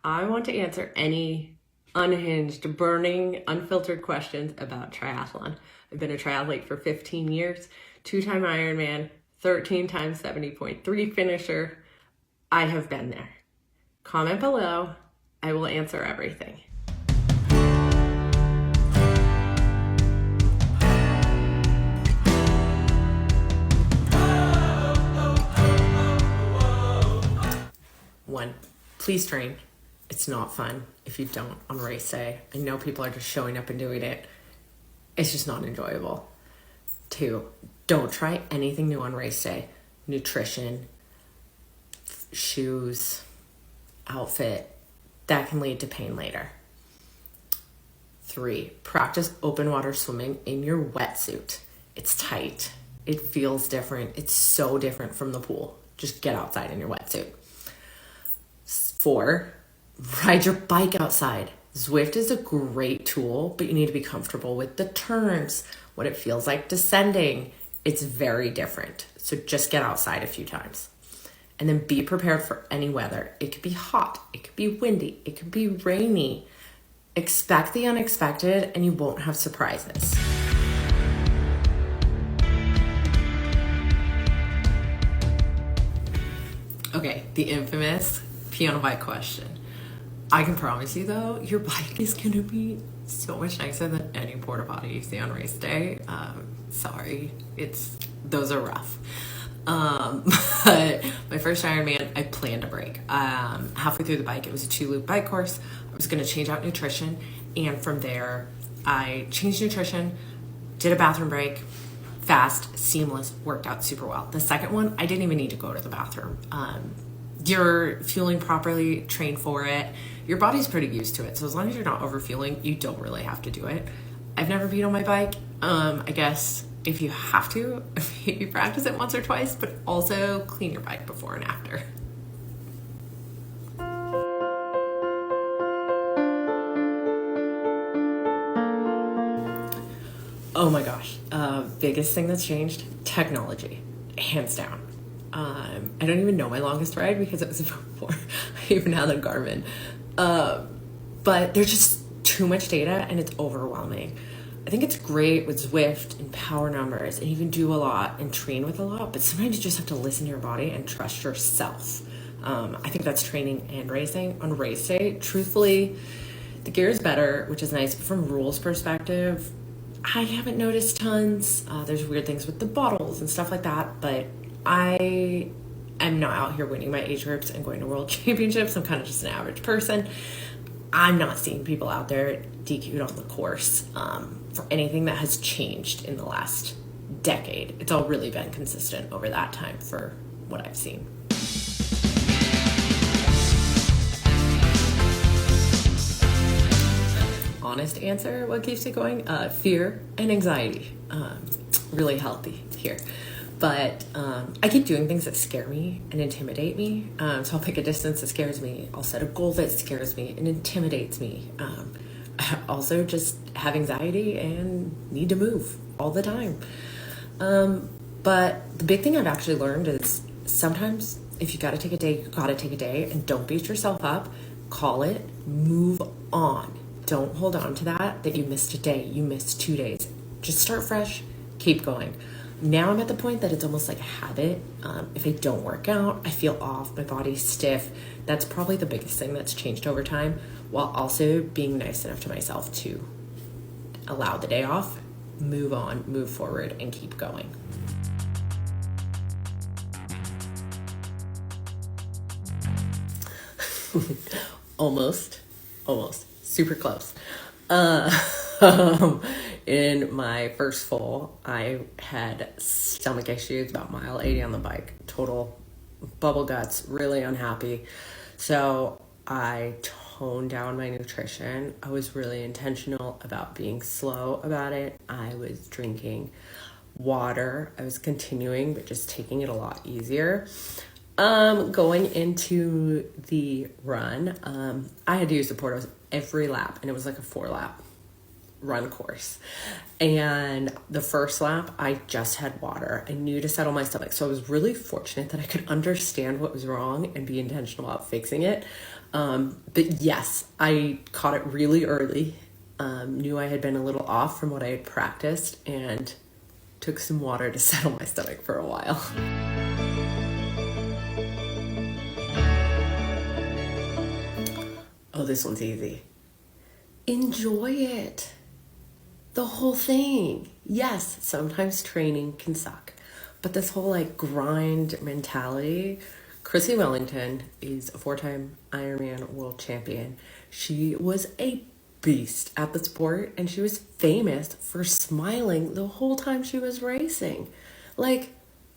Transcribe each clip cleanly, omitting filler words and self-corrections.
I want to answer any unhinged, burning, unfiltered questions about triathlon. I've been a triathlete for 15 years, 2-time Ironman, 13 times 70.3 finisher. I have been there. Comment below. I will answer everything. One, please train. It's not fun if you don't on race day. I know people are just showing up and doing it. It's just not enjoyable. Two, don't try anything new on race day. Nutrition, shoes, outfit, that can lead to pain later. Three, practice open water swimming in your wetsuit. It's tight. It feels different. It's so different from the pool. Just get outside in your wetsuit. Four, ride your bike outside. Zwift is a great tool, but you need to be comfortable with the turns, what it feels like descending. It's very different. So just get outside a few times. And then be prepared for any weather. It could be hot, it could be windy, it could be rainy. Expect the unexpected and you won't have surprises. Okay, the infamous pee on a bike question. I can promise you though, your bike is gonna be so much nicer than any porta potty you see on race day. Sorry, those are rough. But my first Ironman, I planned a break. Halfway through the bike, it was a 2-loop bike course. I was gonna change out nutrition, and from there, I changed nutrition, did a bathroom break, fast, seamless, worked out super well. The second one, I didn't even need to go to the bathroom. You're fueling properly, train for it. Your body's pretty used to it. So as long as you're not overfueling, you don't really have to do it. I've never peed on my bike. I guess if you have to, maybe practice it once or twice, but also clean your bike before and after. Oh my gosh. Biggest thing that's changed, technology, hands down. I don't even know my longest ride because it was before I even had a Garmin. But there's just too much data and it's overwhelming. I think it's great with Zwift and power numbers and you can do a lot and train with a lot, but sometimes you just have to listen to your body and trust yourself. I think that's training and racing. On race day, truthfully, the gear is better, which is nice, but from rules perspective, I haven't noticed tons. There's weird things with the bottles and stuff like that, but I am not out here winning my age groups and going to world championships. I'm kind of just an average person. I'm not seeing people out there DQ'd on the course for anything that has changed in the last decade. It's all really been consistent over that time for what I've seen. Honest answer, what keeps it going? Fear and anxiety. Really healthy here. But I keep doing things that scare me and intimidate me. So I'll pick a distance that scares me. I'll set a goal that scares me and intimidates me. I also just have anxiety and need to move all the time. But the big thing I've actually learned is sometimes if you gotta take a day, you gotta take a day, and don't beat yourself up. Call it, move on. Don't hold on to that you missed a day, you missed 2 days. Just start fresh, keep going. Now I'm at the point that it's almost like a habit. If I don't work out, I feel off, my body's stiff. That's probably the biggest thing that's changed over time, while also being nice enough to myself to allow the day off, move on, move forward, and keep going. Almost, super close. In my first full, I had stomach issues, about mile 80 on the bike, total bubble guts, really unhappy. So I toned down my nutrition. I was really intentional about being slow about it. I was drinking water. I was continuing, but just taking it a lot easier. Going into the run, I had to use the portos every lap, and it was like a 4-lap run course. And the first lap, I just had water. I knew to settle my stomach. So I was really fortunate that I could understand what was wrong and be intentional about fixing it. But yes, I caught it really early. Knew I had been a little off from what I had practiced, and took some water to settle my stomach for a while. Oh, this one's easy. Enjoy it. The whole thing. Yes, sometimes training can suck, but this whole like grind mentality. Chrissy Wellington is a 4-time Ironman world champion. She was a beast at the sport, and she was famous for smiling the whole time she was racing. Like,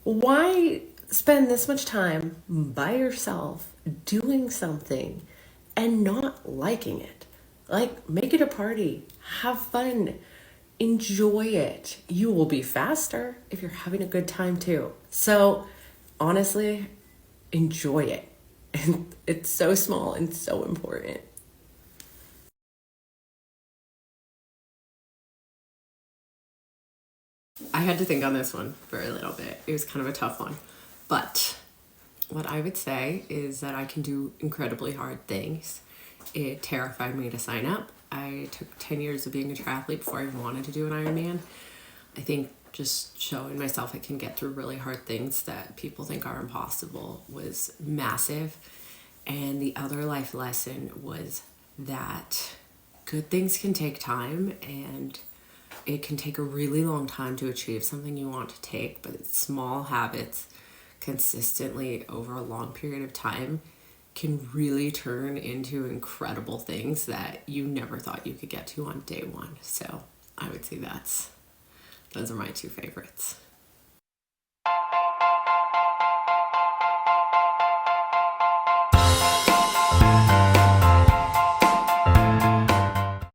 why spend this much time by yourself doing something and not liking it? Like, make it a party, have fun, enjoy it. You will be faster if you're having a good time too. So, honestly, enjoy it. It's so small and so important. I had to think on this one for a little bit. It was kind of a tough one. But what I would say is that I can do incredibly hard things. It terrified me to sign up. I took 10 years of being a triathlete before I even wanted to do an Ironman. I think just showing myself I can get through really hard things that people think are impossible was massive. And the other life lesson was that good things can take time, and it can take a really long time to achieve something you want to take, but it's small habits consistently over a long period of time can really turn into incredible things that you never thought you could get to on day one. So I would say those are my two favorites.